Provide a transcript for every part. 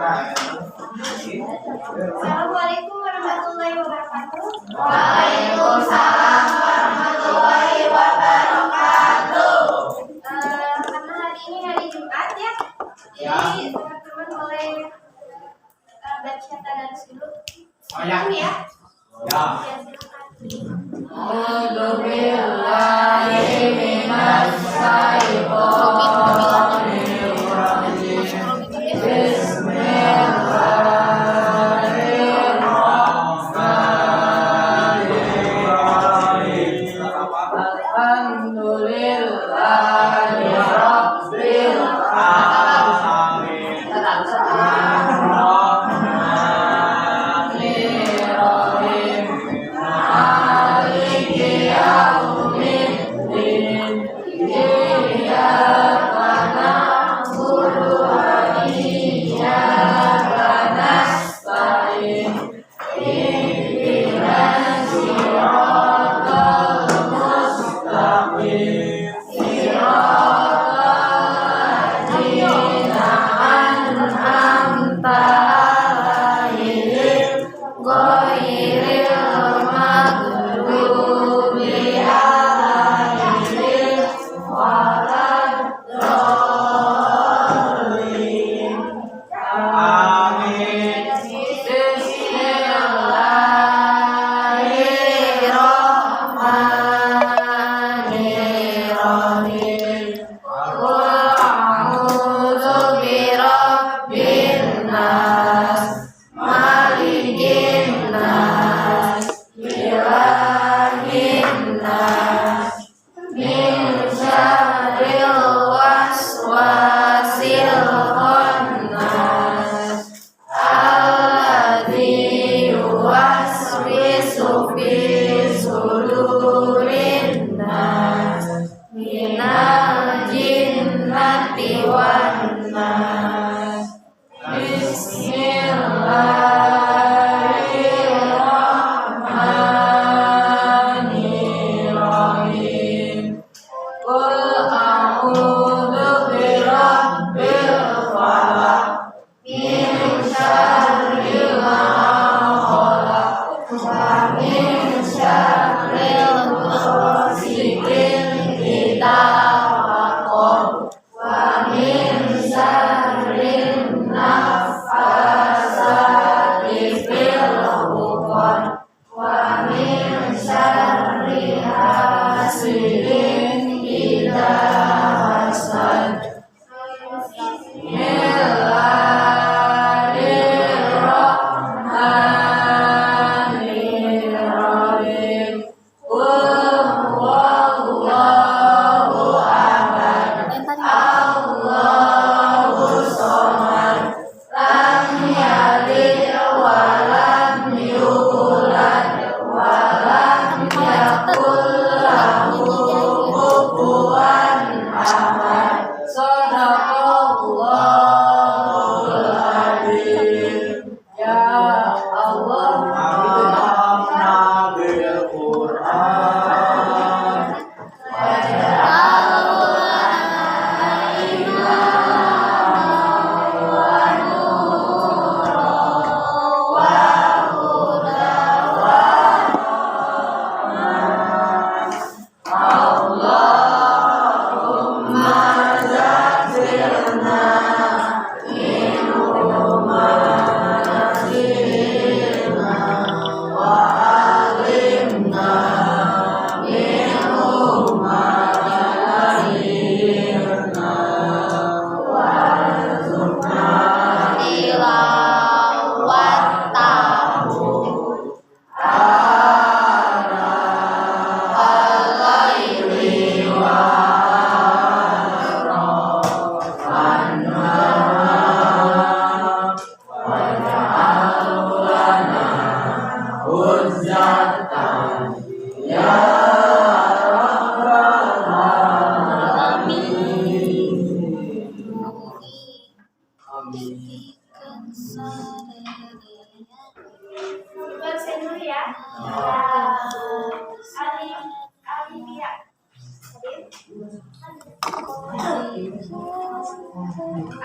Assalamualaikum warahmatullahi wabarakatuh. Waalaikumsalam warahmatullahi wabarakatuh. Karena hari ini hari Jumat ya, jadi teman-teman boleh baca tadarus dulu. Ya. Ya. A'udzu billahi minasy syaithanir rajim. Bismillahirrahmanirrahim. Alhamdulillahi rabbil alamin.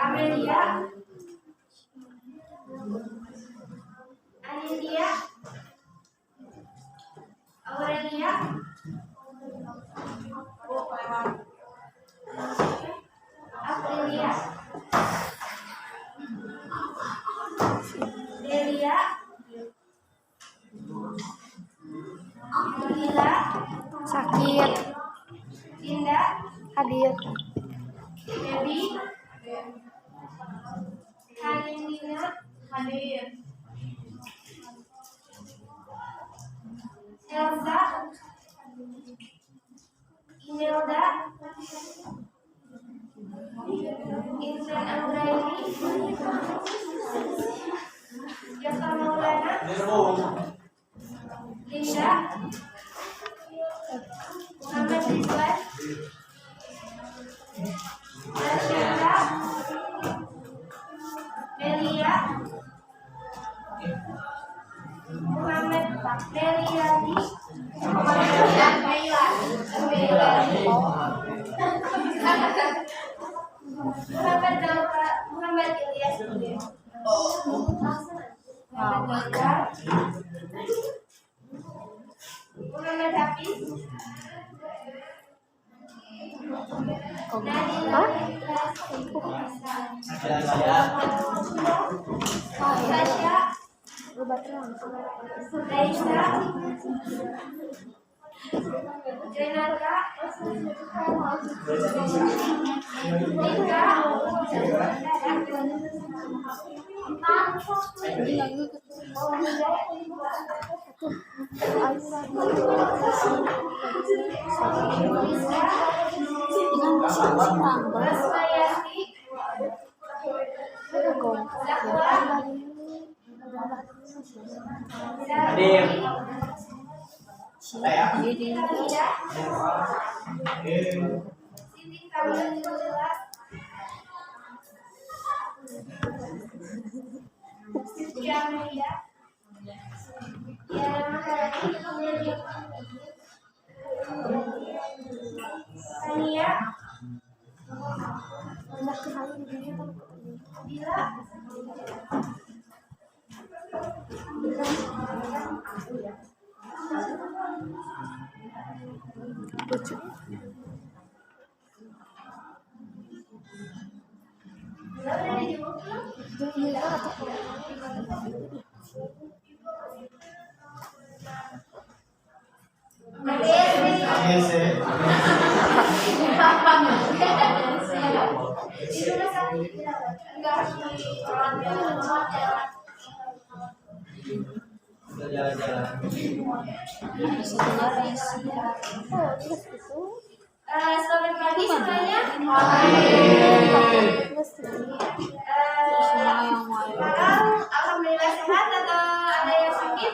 Amelia Ria, Lila, Sakit. Dinda, Hadir. Debbie, Halindina, hadir. Elsa, Imelda, Intan Anggraini, Jaka Maulana, Linda, Muhammad Ridwan, Rasyida, Melia, Muhammad Meliani, Muhammad Ilyas, Muhammad Hafiz, Nadila, Tasya, Raisa, Renata, Nika, Rasmayati, Zakwa, Hadir. Siti Kamila, Siti Amelia, Yana Maharani, Tania, Bila, Lucu. Bila udah dijemput belum? Itu udah sakit dirawat. Enggak. Jalan-jalan. Selamat pagi semuanya. Sekarang alhamdulillah sehat atau ada yang sakit?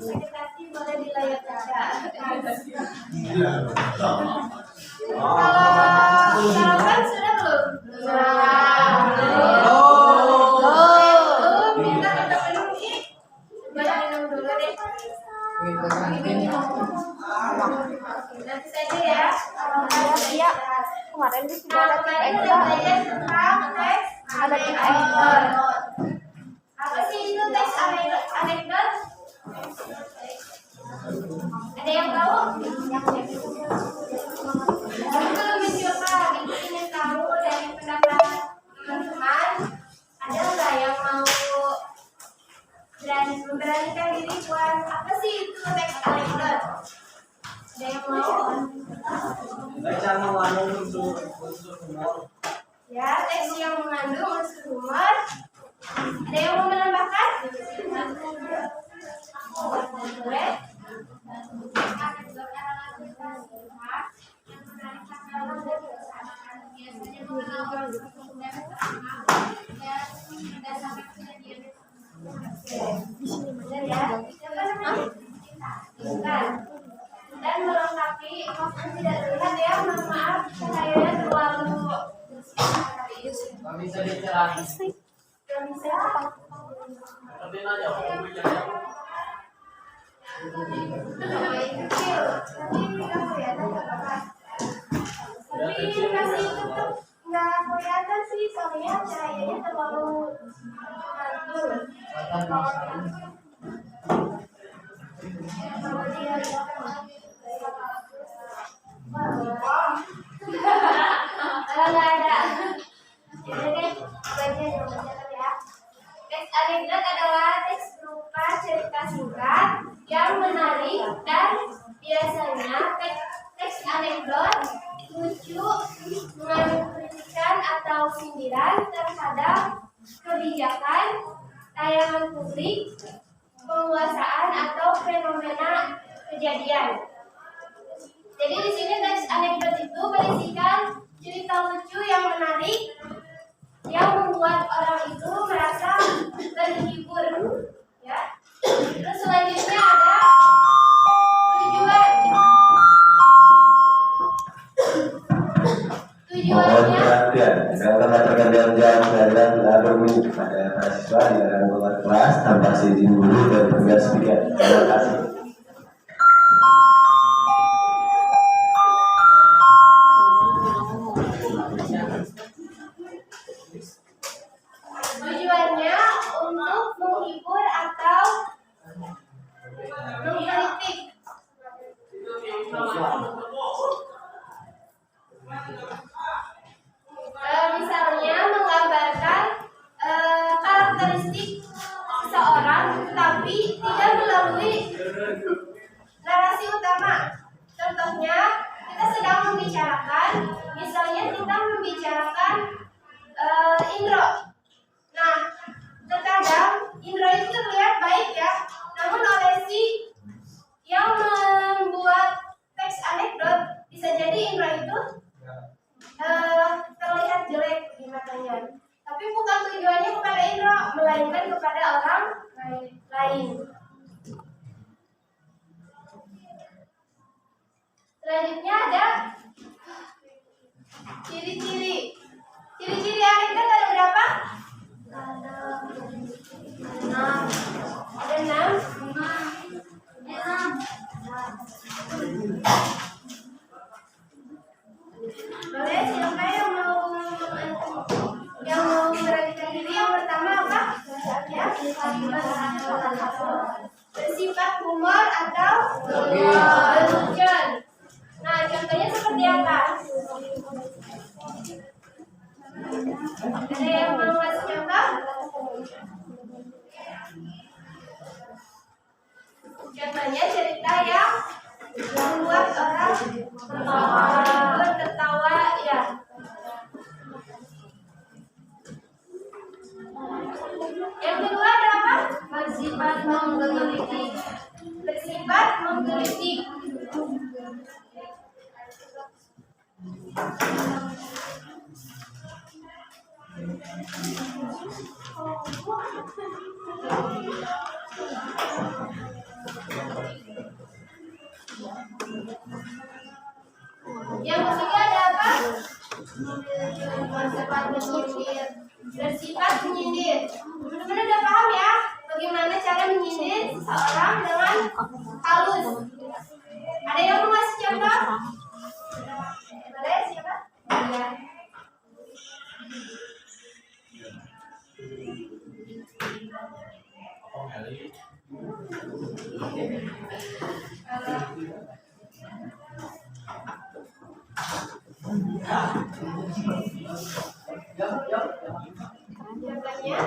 Sakit hati boleh dilayat saja. Kalau sarapan sudah belum? Belum. Minta minum ini. Banyak minum dulu deh. Nanti saja ya. Iya. Kemarin dia sudah ada Kemarin tim udah belajar tentang teks anekdot. Apa sih itu teks anekdot? Ada yang tahu? Aku belum mencoba. Ibu ingin tahu dari pendapat teman-teman. Ada nggak yang mau memberanikan diri buat apa sih itu teks anekdot? Ada yang mau? Baca mengandung unsur humor. Ya, teks yang mengandung unsur humor. Ada yang mau menambahkan? Boleh? Benar ya? Siapa namanya? Bukan. Dan melengkapi, tidak terlihat ya, mohon maaf, cahayanya terlalu Gak bisa dicerahin. Gak bisa. Deketin aja, aku bicara. Kecil, nanti nggak kelihatan nggak apa-apa. Tapi masih tetap nggak kelihatan sih, soalnya cahayanya terlalu mantul. Kalau dia nggak ada. Ya udah deh. anekdot adalah teks berupa cerita singkat yang menarik dan biasanya teks anekdot lucu mengandung kritikan atau sindiran terhadap kebijakan, tayangan publik, penguasaan atau fenomena kejadian. Jadi di sini teks anekdot itu berisikan cerita lucu yang menarik yang membuat orang itu merasa terhibur, ya. Terus selanjutnya ada Mohon perhatian, dalam pergantian jam pelajaran telah berlalu pada mahasiswa di dalam keluar kelas tanpa seizin guru dan petugas speaker. Terima kasih. tujuannya untuk menghibur atau mengkritik. Misalnya menggambarkan karakteristik seseorang tapi tidak melalui narasi utama. Contohnya kita sedang membicarakan, misalnya kita membicarakan Indro. Nah, terkadang Indro itu terlihat baik ya, namun oleh si yang membuat teks anekdot bisa jadi Indro itu terlihat jelek di matanya. Tapi bukan tujuannya kepada Indro, melainkan kepada orang lain. Selanjutnya ada ciri-ciri. Ciri-ciri anekdot ada berapa? Ada 6. Boleh, siapa yang mau memberanikan diri? Yang pertama apa? Ya, bersifat humor atau lelucon. Nah, contohnya seperti apa? Ada yang mau kasih contoh? Contohnya cerita yang membuat orang tertawa, ya. Yang kedua ada apa? Bersifat menggelitik. Bersifat menggelitik. Yang ketiga ada apa? Bersifat menyindir. Teman-teman udah paham ya bagaimana cara menyindir seseorang dengan halus. Ada yang mau ngasih contoh? Boleh, siapa? Iya. Contohnya?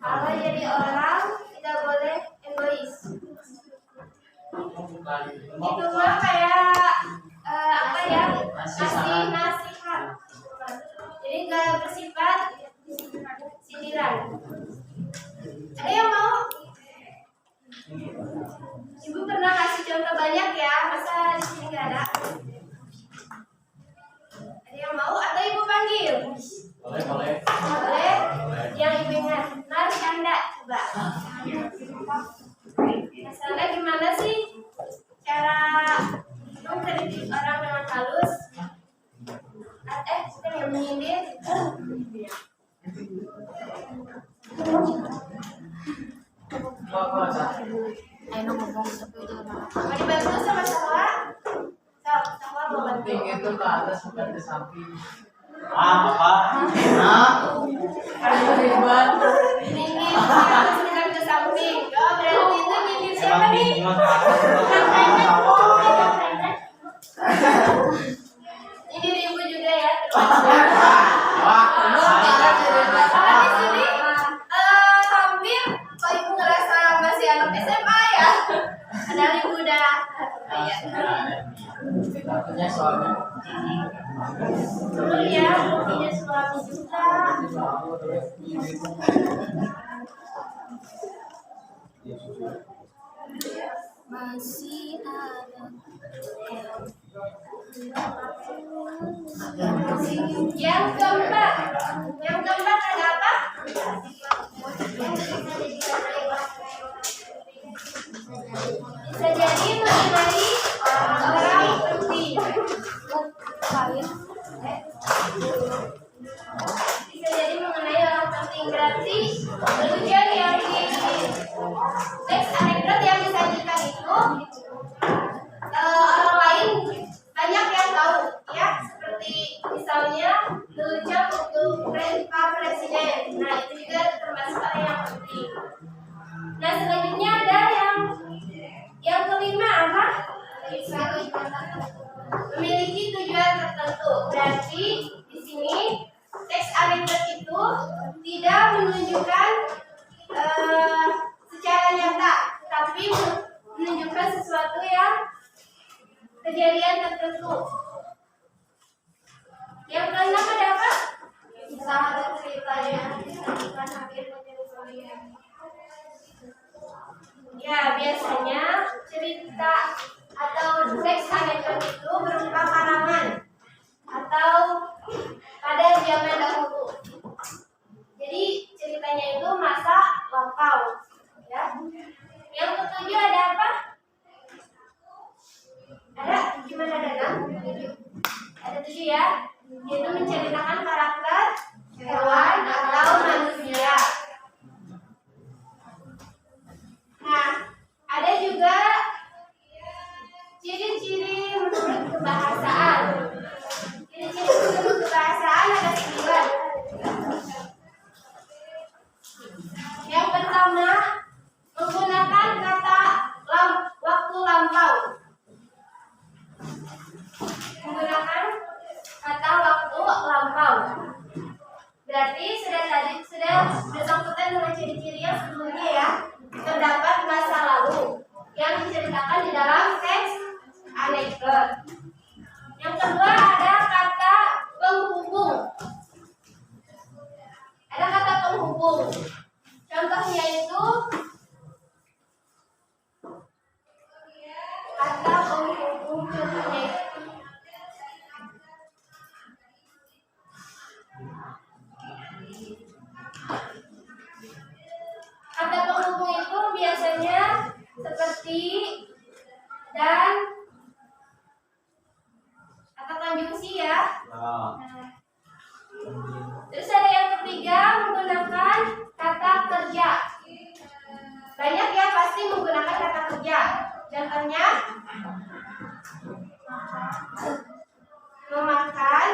Kalau jadi orang tidak boleh egois. Itu mah kayak apa ya? Kasih nasihat. Jadi nggak bersifat sindiran. Ada yang mau? Ibu pernah kasih contoh banyak ya, masa di sini nggak ada? Ada yang mau atau ibu panggil? Boleh, boleh. Boleh. Yang ibu ingat, Narcanda coba. Narcanda gimana sih cara mengkritik orang dengan halus? Bukan yang menyindir. Mau dibantu sama Sahwa? Sahwa mau bantu. Penting itu ke atas bukan ke samping. Apa? Nah. Nyindir harus dekat ke samping. Oh, berarti itu nyindir siapa nih? Nyindir ibu juga ya. Karena di sini hampir kok ibu ngerasa masih anak SMA ya. Padahal ibu udah Katanya soalnya iya, punya suami juga. Masih ada. Yang keempat ada apa? Bisa jadi mengenai orang penting. Bisa jadi mengenai orang penting, berarti tujuan yang di teks anekdot yang disajikan itu orang lain banyak yang tahu ya, seperti misalnya lelucon untuk Pak Presiden. Nah, itu juga termasuk orang yang penting. Nah, selanjutnya ada yang kelima apa? Memiliki tujuan tertentu. Berarti di sini teks anekdot itu tidak menunjukkan secara nyata, tapi menunjukkan sesuatu yang kejadian tertentu. Yang keenam ada apa? Salah satu ceritanya disajikan hampir menjadi soal. Ya, biasanya cerita atau teks anekdot itu berupa karangan atau pada zaman dahulu. Jadi ceritanya itu masa lampau. Ya. Yang ketujuh ada apa? Ada? Gimana ada? Ada 7 ya. Yaitu menceritakan karakter hewan atau manusia. Nah, ada juga ciri-ciri menurut kebahasaan. Ciri-ciri menurut kebahasaan ada 9. Yang pertama, menggunakan kata waktu lampau. Menggunakan kata waktu lampau. Berarti sudah bersangkutan dengan ciri-ciri yang sebelumnya ya. Terdapat masa lalu yang diceritakan di dalam teks anekdot. Yang kedua ada kata penghubung. Ada kata penghubung. Contohnya itu kata penghubung contohnya itu kata penghubung itu biasanya seperti dan kata konjungsi ya. Terus ada yang ketiga menggunakan kata kerja. Banyak ya pasti menggunakan kata kerja. Contohnya memakan.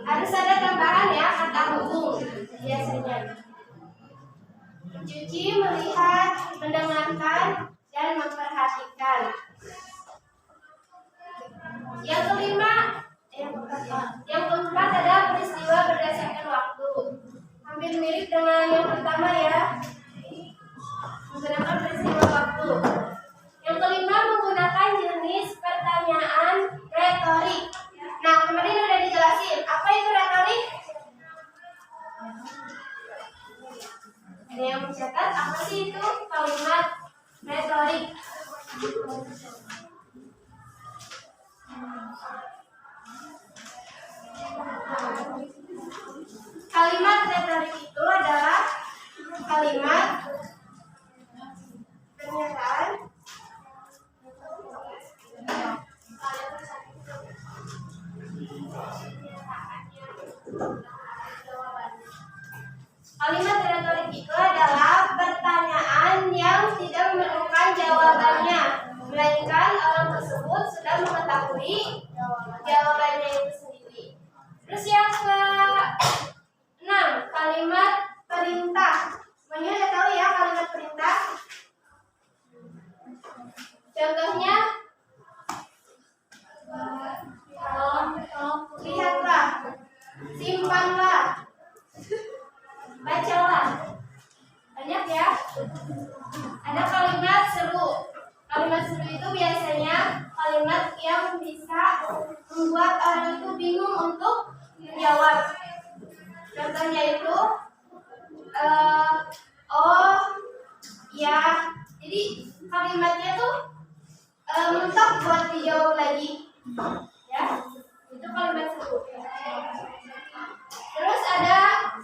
Harus ada tambahan ya kata hubung biasanya. Mencuci, melihat, mendengarkan, dan memperhatikan. Yang kelima, yang keempat ada peristiwa berdasarkan waktu. Hampir mirip dengan yang pertama ya. Menggunakan peristiwa waktu. Yang kelima menggunakan jenis pertanyaan retorik. Nah, kemarin udah dijelasin. Apa itu retorik? Ada yang mencatat apa sih itu kalimat retorik? Kalimat retorik itu adalah kalimat pernyataan kalimat retorik itu adalah pertanyaan yang tidak memerlukan jawabannya, melainkan orang tersebut sudah mengetahui jawabannya itu sendiri. Terus yang ke-6, kalimat perintah. Semuanya udah tahu ya kalimat perintah? Contohnya, lihatlah, simpanlah, bacalah. Banyak ya. Ada kalimat seru. Kalimat seru itu biasanya kalimat yang bisa membuat orang itu bingung untuk menjawab. Contohnya itu, oh, ya. Jadi kalimatnya tuh mentok buat dijawab lagi. Ya, itu kalimat seru. Terus ada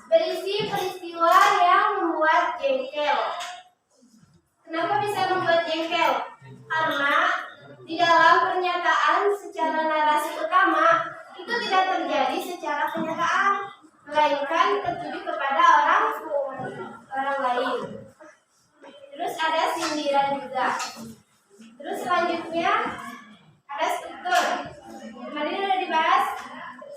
berisi peristiwa yang membuat jengkel. Kenapa bisa membuat jengkel? Karena di dalam pernyataan secara narasi utama itu tidak terjadi secara kenyataan, melainkan tertuju kepada orang lain. Terus ada sindiran juga. Terus selanjutnya ada struktur. Kemarin udah dibahas.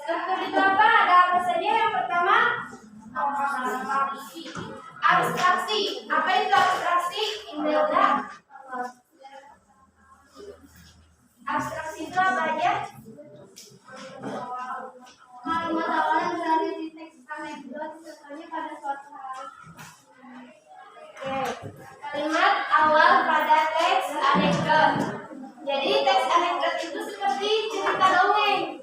Struktur itu apa? Ada apa saja? Yang pertama, abstraksi. Apa itu abstraksi? Indah. Abstraksi itu apa aja? Kalimat awal yang berada di teks anekdot contohnya pada suatu hal. Oke. Kalimat awal pada teks anekdot. Jadi teks anekdot itu seperti cerita dongeng.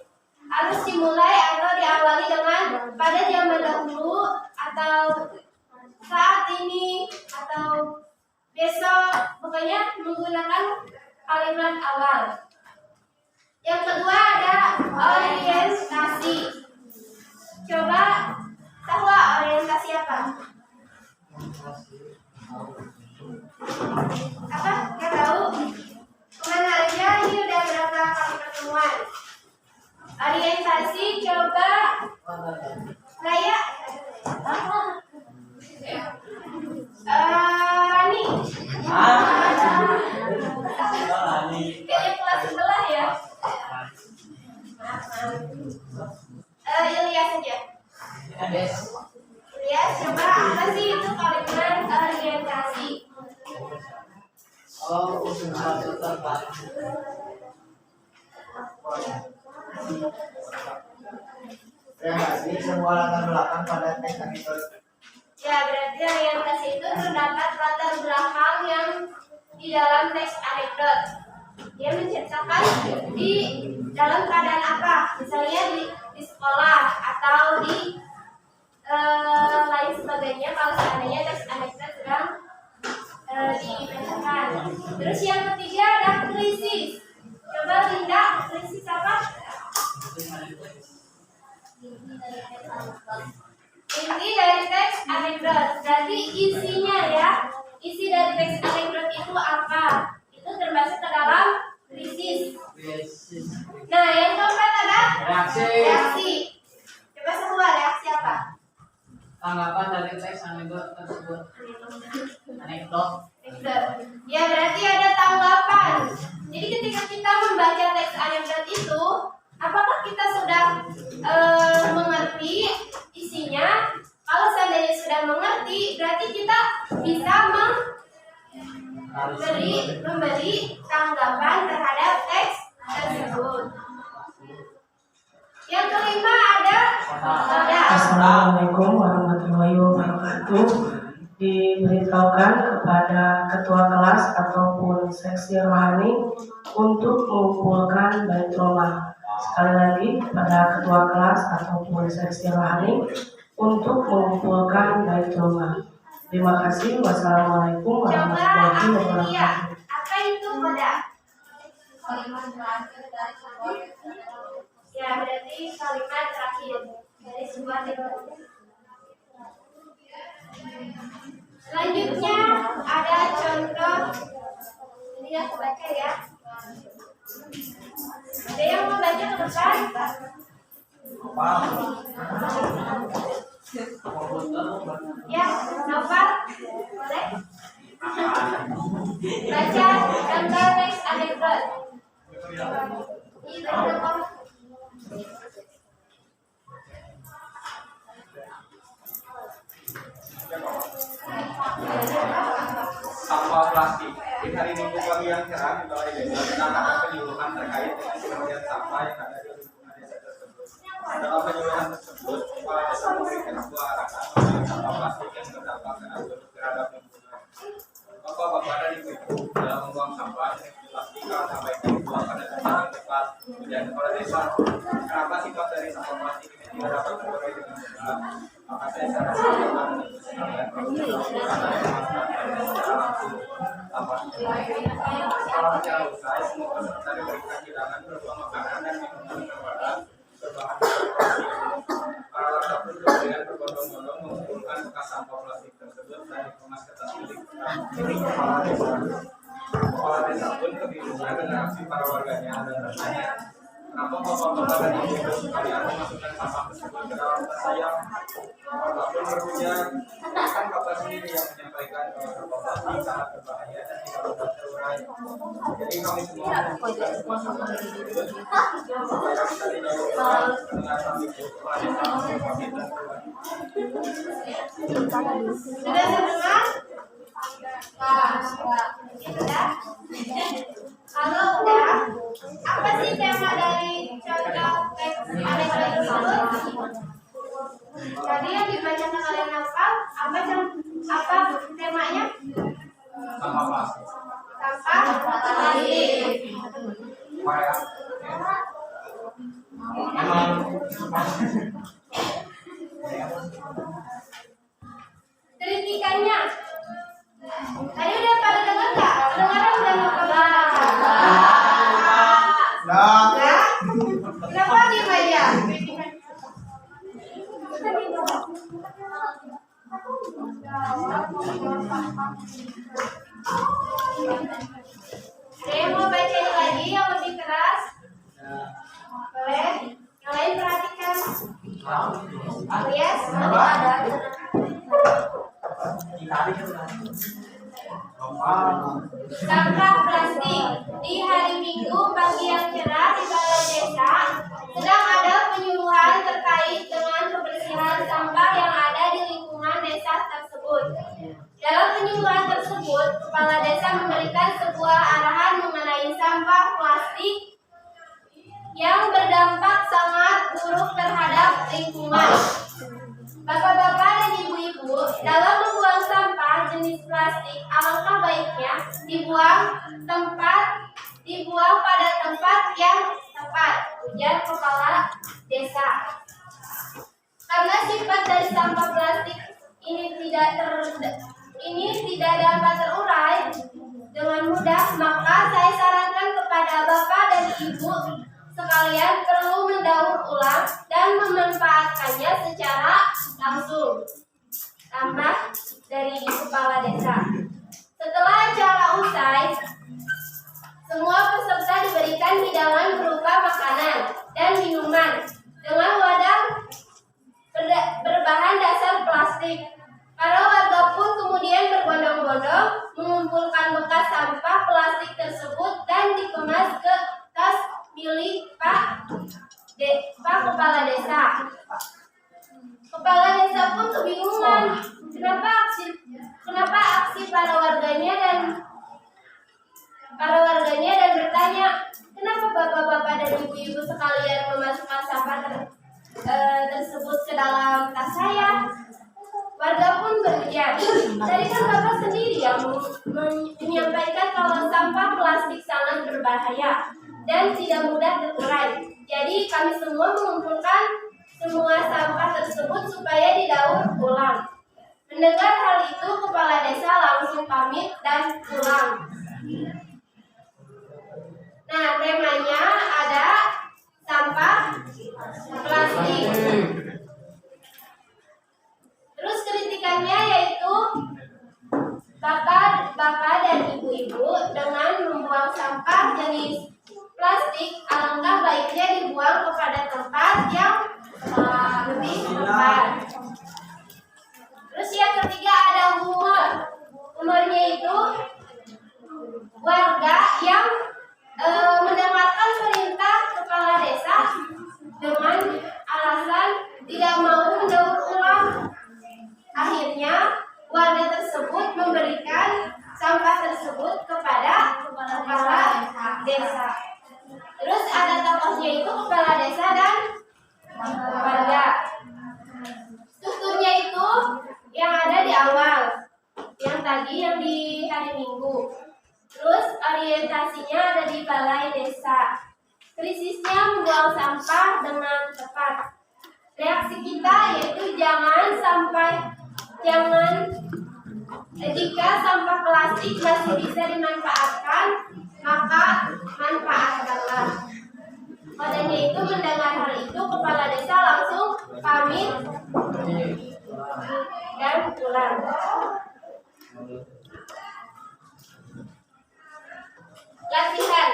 Harus dimulai atau diawali dengan pada zaman dahulu atau saat ini atau besok, pokoknya menggunakan kalimat awal. Yang kedua ada orientasi. Coba tahu orientasi apa? Apa? Nggak tahu? Kemana aja? Ini udah berapa kali pertemuan? Orientasi coba Raya. Rani. Kayaknya kelas sebelah ya. Ilyas saja. Ilyas, coba apa sih itu kalimat orientasi? Oh, usul satu terbaik. Ya nggak sih, semua latar belakang pada teks anekdot. Ya, berarti orientasi itu terdapat latar belakang yang di dalam teks anekdot. Dia menceritakan di dalam keadaan apa, misalnya di sekolah atau di lain sebagainya kalau seandainya teks anekdot sedang dibacakan. Terus yang ketiga ada krisis. Coba Linda, krisis apa? Inti dari teks anekdot. Berarti isinya ya. Isi dari teks anekdot itu apa? Itu termasuk ke dalam krisis. Nah, yang keempat ada reaksi. Coba semua reaksi apa? Tanggapan dari teks anekdot tersebut. Anekdot. Ya, berarti ada tanggapan. Jadi ketika kita membaca teks anekdot itu, apakah kita sudah mengerti isinya? Kalau seandainya sudah mengerti, berarti kita bisa memberi tanggapan terhadap teks tersebut. Yang kelima ada Assalamualaikum warahmatullahi wabarakatuh. Diberitahukan kepada ketua kelas ataupun seksi rohani untuk mengumpulkan bait Roma. Sekali lagi kepada ketua kelas ataupun seksi rohani untuk mengumpulkan bait Roma. Terima kasih. Wassalamualaikum warahmatullahi wabarakatuh. Apa itu koda? Ya, berarti kalimat terakhir dari sebuah teori. Selanjutnya ada contoh. Ini aku baca ya. Ada yang mau baca ke depan? Ya, Nopal, boleh? Baca contoh teks anekdot. Dalam penyuluhan tersebut, kepala desa memberikan sebuah arahan mengenai sampah plastik yang berdampak terhadap lingkungan. Bapak-bapak dan ibu-ibu dalam membuang sampah dipastikan sampaikan dibuang pada tempat yang tepat. Dan kepala desa, kenapa sifat dari sampah plastik ini tidak dapat tercapai dengan mudah? Maka saya sarankan kepada ibu sekalian karena secara langsung sampah secara secara usai semua peserta diberikan hidangan berupa makanan dan minuman berbahan berbahan plastik. Para warga pun kemudian berbondong-bondong mengumpulkan bekas sampah plastik tersebut dan dikemas ke tas milik kepala desa. Kepala desa pun kebingungan dengan aksi para warganya dan bertanya, kenapa bapak-bapak dan ibu-ibu sekalian memasukkan sampah tersebut ke dalam tas saya? Warga pun berujar, kan bapak sendiri yang menyampaikan bahwa sampah plastik sangat berbahaya dan tidak dapat terurai. Jadi kami semua mengumpulkan semua sampah tersebut supaya bisa didaur dengan ibu kepala desa kami pamit dan keluar. Sudah terdengar? Sudah? Kalau udah, apa sih tema dari contoh teks aneka tersebut? Tadi yang dibacakan kalian hafal, apa temanya? Sampah plastik. Sampah plastik. Supaya memang Kritikannya. Tadi udah pada dengar nggak? Kedengaran udah nggak pada? Nggak? Kenapa diem aja? Saya mau bacain lagi yang lebih keras. Boleh? Yang lain perhatikan. Yes? Sampah plastik. Di hari Minggu pagi yang cerah di balai desa sedang ada penyuluhan terkait dengan kebersihan sampah yang ada di lingkungan desa tersebut. Dalam penyuluhan tersebut, kepala desa memberikan sebuah arahan mengenai sampah plastik yang berdampak sangat buruk terhadap lingkungan. Bapak-bapak dan ibu-ibu, dalam membuang sampah jenis plastik, alangkah baiknya dibuang pada tempat yang tepat, ujar kepala desa. Karena sifat dari sampah plastik ini tidak dapat terurai dengan mudah, maka saya sarankan kepada bapak dan ibu sekalian perlu mendaur ulang dan memanfaatkannya secara langsung. Tambah dari kepala desa. Setelah acara usai, semua peserta diberikan hidangan berupa makanan dan minuman dengan wadah berbahan dasar plastik. Para warga pun kemudian berbondong-bondong mengumpulkan bekas sampah plastik tersebut dan dikemas ke tas milik Pak Kepala Desa. Kepala desa pun kebingungan kenapa aksi para warganya dan bertanya, kenapa bapak-bapak dan ibu-ibu sekalian memasukkan sampah tersebut ke dalam tas saya? Warga pun berujar, tadi kan bapak sendiri yang menyampaikan kalau sampah plastik sangat berbahaya dan tidak mudah terurai. Jadi kami semua mengumpulkan semua sampah tersebut supaya didaur ulang. Mendengar hal itu, kepala desa langsung pamit dan pulang. Nah, temanya ada sampah plastik. Terus kritikannya yaitu bapak dan ibu-ibu dengan membuang sampah jenis plastik, alangkah baiknya dibuang kepada tempat yang lebih tepat. Terus yang ketiga ada humor. Humornya itu warga yang mendengarkan perintah kepala desa dengan alasan tipsnya membuang sampah dengan tepat. Reaksi kita yaitu jika sampah plastik masih bisa dimanfaatkan, maka manfaatkanlah. Padanya itu mendengar hal itu, kepala desa langsung pamit dan pulang. Latihan.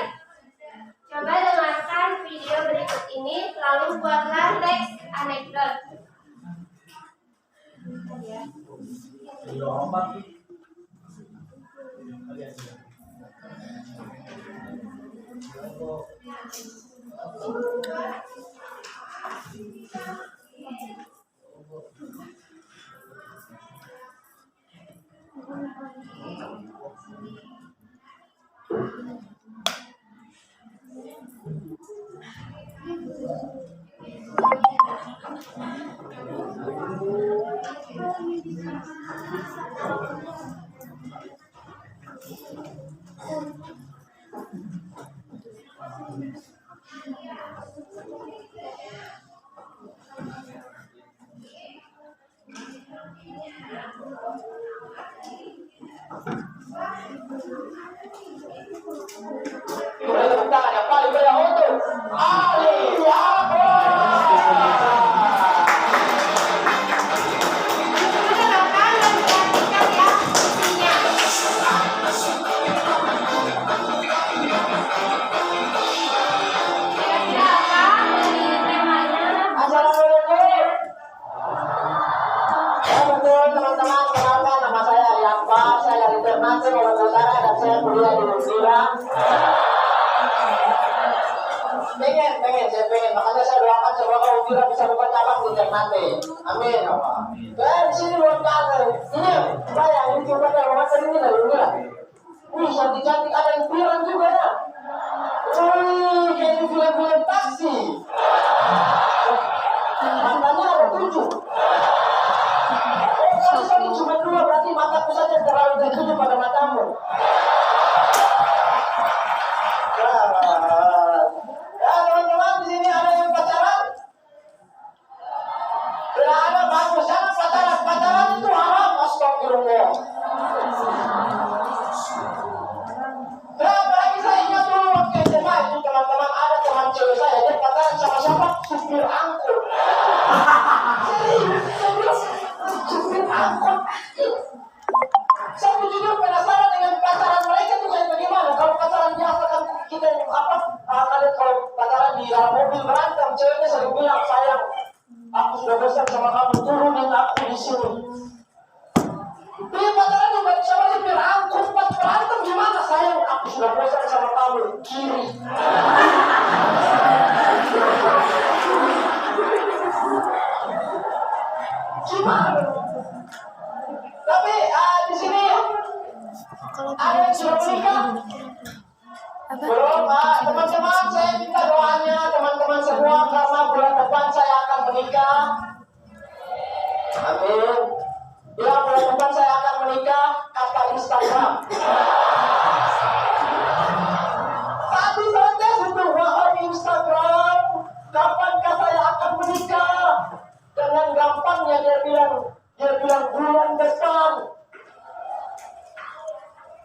Coba dengarkan video berikut ini, lalu buatlah teks anekdot. Pengen, makanya saya doakan semoga Undira bisa buka cabang di Ternate. Amin. Dan di sini luar biasa. Ini bayang ini coba rumah ini dari Undira. Wih, cantik-cantik ada yang viral juga ya. Wih, kayak di film-film taksi. Matanya ada 7. Kalau saya cuma 2, berarti mataku saja terlalu tertuju pada matamu. Pacaran itu haram, astagfirullah. Berapa lagi saya ingat dulu waktu SMA itu teman-teman ada teman cewek saya dia pacaran sama siapa? Supir angkut. Serius, supir angkut. Saya jujur penasaran dengan pacaran mereka itu kayak bagaimana. Kalau pacaran biasa kan kita apa? Kalian kalau pacaran di dalam mobil berantem, ceweknya sering bilang sayang. Aku sudah besar sama kamu, turunin aku di sini. Dia pacaran juga sama supir angkut, pas berantem gimana sayang? Aku sudah besar sama kamu, kiri. Gimana? Tapi di sini ada yang sudah menikah. Belum, teman-teman saya minta doanya teman-teman semua karena bulan depan saya akan menikah. Amin. Ya, bulan depan saya akan menikah. Kata Instagram. Tadi saja sudah wahai Instagram, kapankah saya akan menikah? Dengan gampangnya dia bilang bulan depan.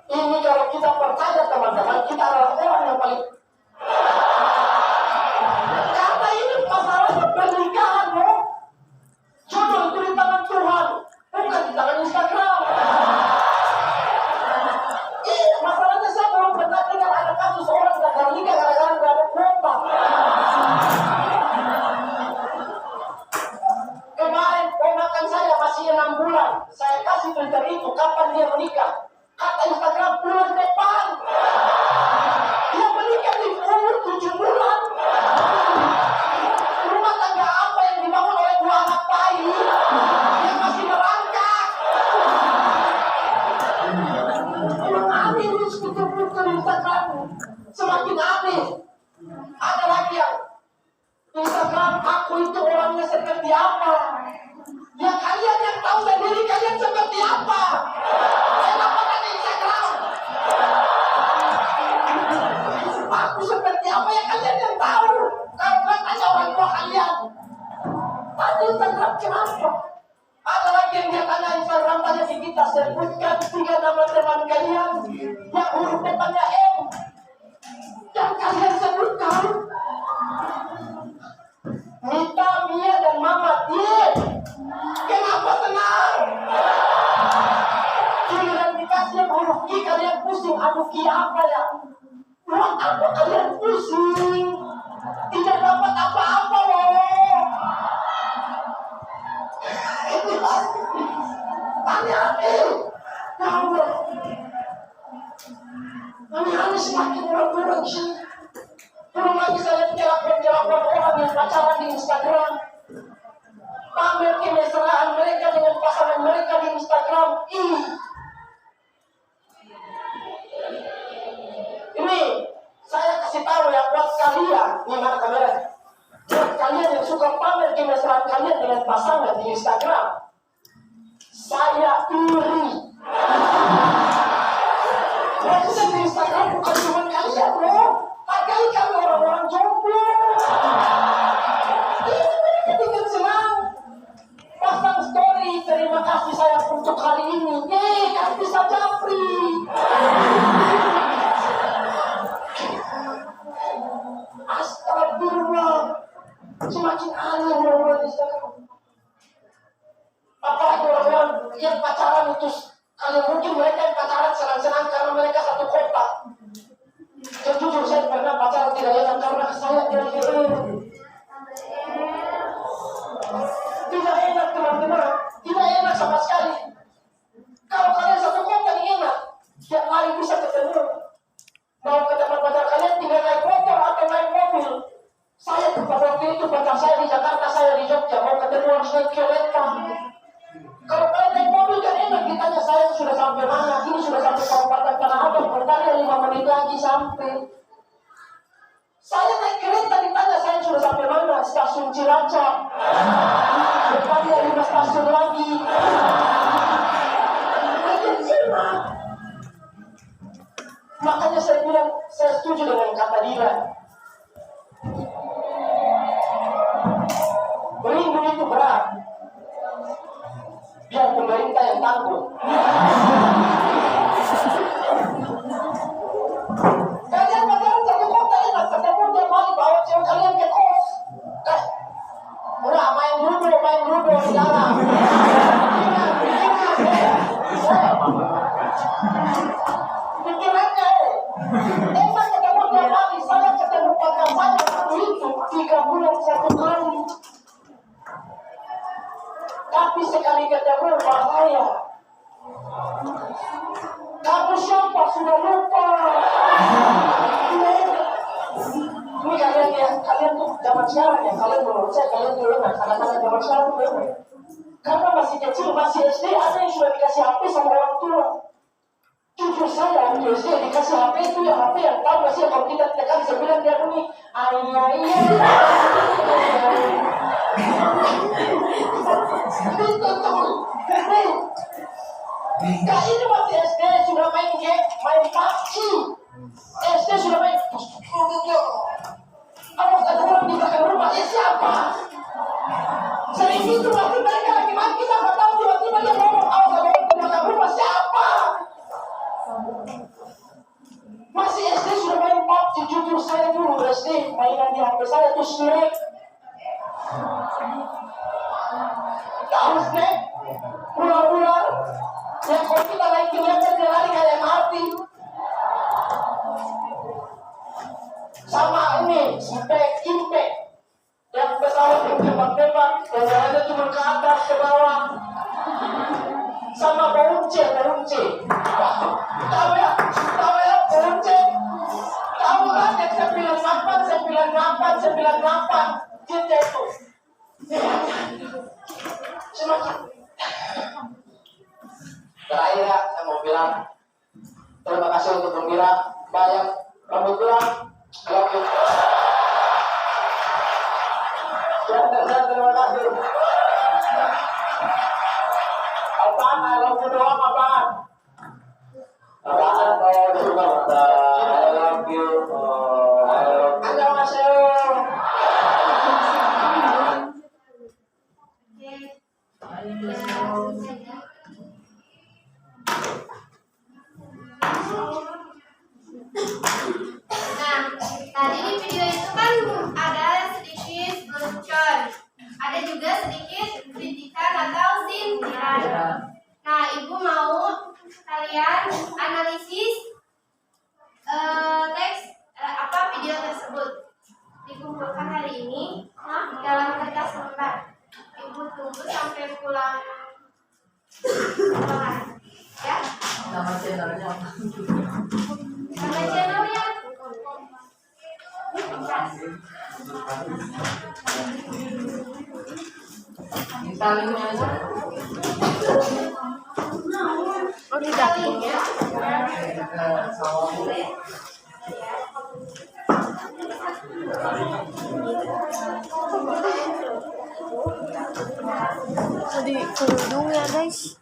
Ini kalau kita percaya teman-teman, kita adalah orang yang paling. Karena ini masalahnya pernikahan, loh. Jodoh itu di tangan Tuhan, bukan di tangan Instagram. Masalahnya saya belum pernah dengar ada kasus orang gagal nikah gara-gara nggak ada kuota. Kemarin ponakan saya masih 6 bulan, saya kasih Twitter itu kapan dia menikah. Kata Instagram bulan depan. Dia menikah di umur 7 bulan. Rumah tangga apa yang dibangun oleh 2 anak bayi yang masih merangkak. Emang aneh ini betul-betul Instagram. Semakin aneh. Ada lagi yang Instagram aku itu orangnya seperti apa. Ya kalian yang tahu sendiri kalian seperti apa. Kenapa kan Instagram? Aku seperti apa ya kalian yang tahu. Instagram kenapa? Ada lagi yang dia tanya Instagram, tanya di kita, sebutkan 3 nama teman kalian yang huruf depannya M yang kalian sebutkan. Mita, Mia, dan Mama. Kenapa tenang? Giliran dikasih yang huruf Ki kalian pusing. Aduh, Ki apa ya? Buat apa kalian pusing? Tidak dapat apa-apa loh. Aneh-aneh. Ya Allah. Aneh-aneh semakin orang-orang sih. Belum lagi saya jawab orang yang pacaran di Instagram. Pamer kemesraan mereka dengan pasangan mereka di Instagram. Ini saya kasih tahu ya buat kalian. Ini mana kamera? Buat kalian yang suka pamer kemesraan kalian dengan pasangan di Instagram, saya iri. Maksudnya di Instagram bukan cuma kalian loh. Hargai kami orang-orang jomblo. Ini mereka tinggal senang. Pasang story, terima kasih saya untuk hari ini. Kan bisa japri. Astagfirullah. Semakin aneh orang-orang di Instagram. Apalagi orang-orang yang pacaran itu, kalau mungkin mereka yang pacaran senang-senang karena mereka satu kota. Jujur saya pernah pacaran tidak enak karena saya tidak enak. Tidak enak teman-teman, tidak enak sama sekali. Kalau kalian satu kota ini enak, tiap hari bisa ketemu. Mau ke tempat pacar kalian tinggal naik motor atau naik mobil. Saya waktu itu pacar saya di Jakarta, saya di Jogja, mau ketemu harus naik kereta. Kalau kalian naik mobil kan enak, ditanya saya sudah sampai mana, ini sudah sampai Kabupaten Tanah Abang, bertanya 5 menit lagi sampai. Saya naik kereta ditanya saya sudah sampai mana, stasiun Cilacap. Bertanya 5 stasiun lagi. Makanya saya bilang, saya setuju dengan kata dia. Rindu itu berat. Biar pemerintah yang tanggung. Kalian pacaran satu kota enak, ketemu tiap hari bawa cewek kalian ke kos. Udah main ludo di dalam. Pikirannya emang ketemu tiap hari, saya ketemu pacar saya itu 3 bulan 1 kali. Tapi sekali ketemu bahaya. Kamu siapa sudah lupa. Ini kalian tuh zaman sekarang ya. Kalian menurut saya kalian tuh enak. Anak-anak zaman sekarang tuh enak. Karena masih kecil, masih SD, ada yang sudah dikasih HP sama orang tua. Jujur saya waktu SD dikasih HP itu ya HP yang tahu gak sih kalau kita tekan 9 dia bunyi ayah. Betul. Kak ini masih SD sudah main game, main PUBG. SD sudah main. Kalau ada orang di belakang rumah, siapa? Sering itu pasti mereka laki-laki sama tahu tiba-tiba dia ngomong, awas ada orang di belakang rumah, siapa? Masih SD sudah main PUBG. Jujur saya dulu SD mainan di HP saya itu Snake. Tahu Snake? Ular-ular yang kalau kita naik kilometer dia lari kayak mati. Sama ini Impact yang pesawat yang tembak-tembak yang jalannya cuma ke atas ke bawah. Sama Bounce. Tahu ya Bounce. Tahu kan yang 98 cinta itu. Semakin terakhir ya, saya mau bilang terima kasih untuk gembira banyak rambut bilang love you. Terima kasih. Apaan? I love you doang apaan? Apaan? I love you. Annyeonghaseyo. pulang sekolah. Ya. Nama channelnya apa? Nama channelnya Minta linknya aja. Oh di dapur. Oh di kerudung ya guys.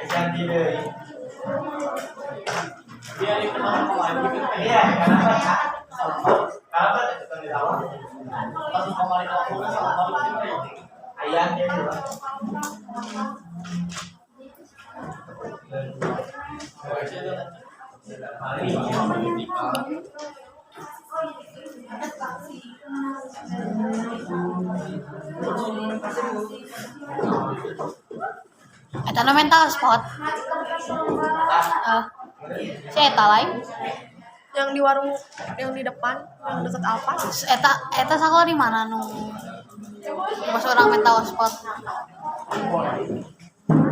Ganti deh. Dia di tengah kemarin. Iya, kenapa ya? Kenapa itu di bawah? Pas kemarin aku sama ayahnya juga. Eta nu mental spot. Si eta lain Yang di warung yang di depan yang dekat Alfa. eta sakola di mana nu pas orang mental spot.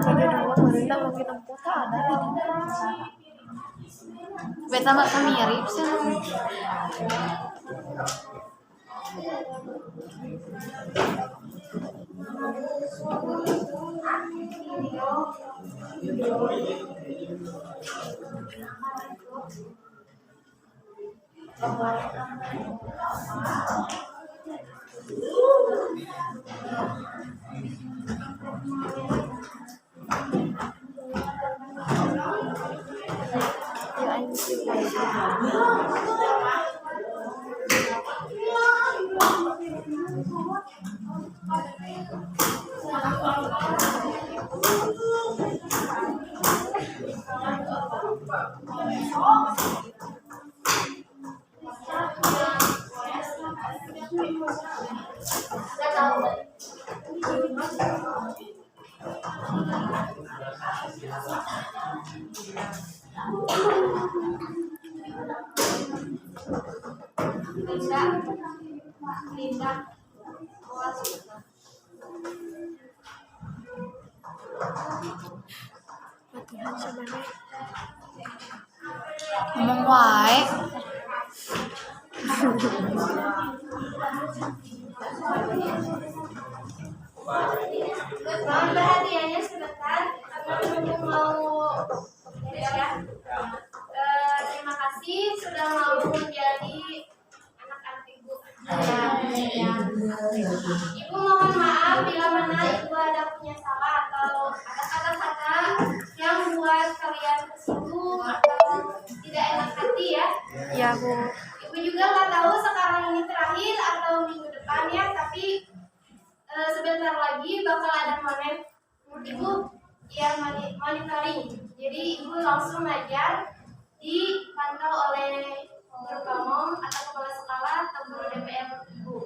Ada dua pemerintah lagi tempuh tak ada di Beta mah mirip sih. Linda. latihan sebenarnya. Ngomong wae. Mohon perhatiannya sebentar karena mau ya. Terima kasih sudah mau menjadi anak-anak ibu. Ibu mohon maaf bila mana ibu ada punya salah atau ada kata-kata yang buat kalian tersinggung atau tidak enak hati ya. Ya Bu. Ibu juga nggak tahu sekarang ini terakhir atau minggu depan ya, tapi sebentar lagi bakal ada momen ibu yang monitoring. Jadi ibu langsung ngajar dipantau oleh guru pamong atau kepala sekolah atau guru DPR ibu.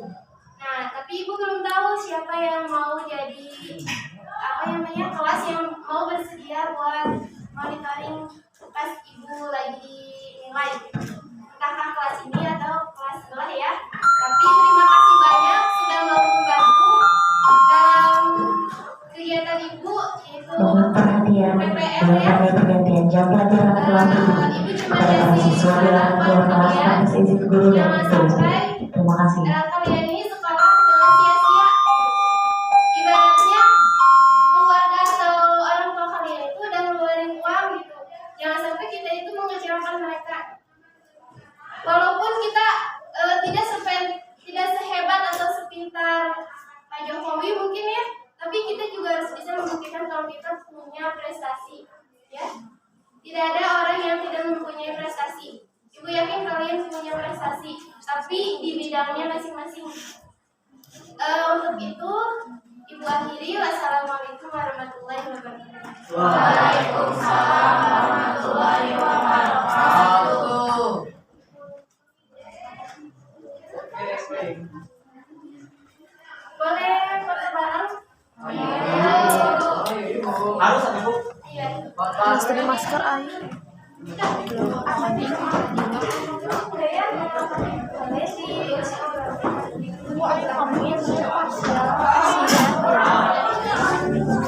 Nah, tapi ibu belum tahu siapa yang mau jadi kelas yang mau bersedia buat monitoring pas ibu lagi nilai. Entahkah kelas ini atau kelas sebelah ya. Tapi terima kasih banyak sudah mau membantu dalam kegiatan ibu yaitu Mohon perhatian, PPR dengan ya. adanya pergantian jam pelajaran telah berubah. Ibu cuma Kepada para kasih siswa dilarang keluar kelas atas izin guru dan jangan seterusnya. sampai Terima kasih. kalian ini sekolah dengan sia-sia. Ibaratnya keluarga atau orang tua kalian itu udah ngeluarin uang gitu. Jangan sampai kita itu mengecewakan mereka. Walaupun kita tidak sehebat atau sepintar Pak Jokowi mungkin ya, tapi kita juga harus bisa membuktikan kalau kita punya prestasi, ya. Tidak ada orang yang tidak mempunyai prestasi. Ibu yakin kalian punya prestasi, tapi di bidangnya masing-masing. Untuk itu, Ibu akhiri. Wassalamualaikum warahmatullahi wabarakatuh. Waalaikumsalam warahmatullahi wabarakatuh. Boleh foto bareng? Harus, Ibu. Iya. Mas, masker ayo.